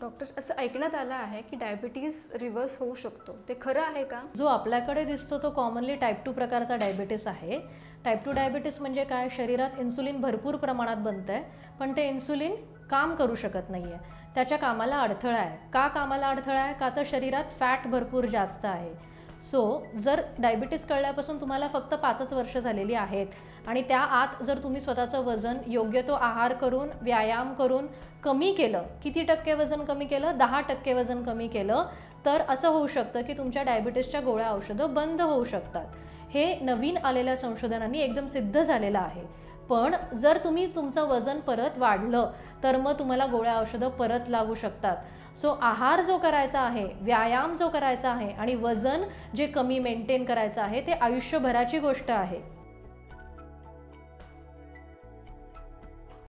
Doctor, असं ऐकण्यात आलं आहे की डायबिटीज रिव्हर्स होऊ शकतो, ते खरं आहे का? जो आपल्याकडे दिसतो तो कॉमनली टाईप 2 प्रकारचा डायबिटीस आहे. टाईप 2 डायबिटीस म्हणजे काय, शरीरात इन्सुलिन भरपूर प्रमाणात बनतं आहे, पण ते इन्सुलिन काम करू शकत नाही आहे. त्याच्या कामाला अडथळा आहे. का कामाला अडथळा आहे? का तर शरीरात फॅट भरपूर जास्त आहे. सो जर डायबिटीस कळल्यापासून तुम्हाला फक्त 5च वर्ष झालेली आहेत आणि त्या आत जर तुम्ही स्वतःचं वजन योग्य तो आहार करून, व्यायाम करून कमी केलं, किती टक्के वजन कमी केलं? 10% वजन कमी केलं, तर असं होऊ शकतं की तुमच्या डायबिटीसच्या गोळ्या औषधं बंद होऊ शकतात. हे नवीन आलेल्या संशोधनांनी एकदम सिद्ध झालेलं आहे. पण जर तुम्ही तुमचं वजन परत वाढलं तर मग तुम्हाला गोळ्या औषधं परत लागू शकतात. सो आहार जो करायचा आहे, व्यायाम जो करायचा आहे आणि वजन जे कमी मेंटेन करायचं आहे, ते आयुष्यभराची गोष्ट आहे.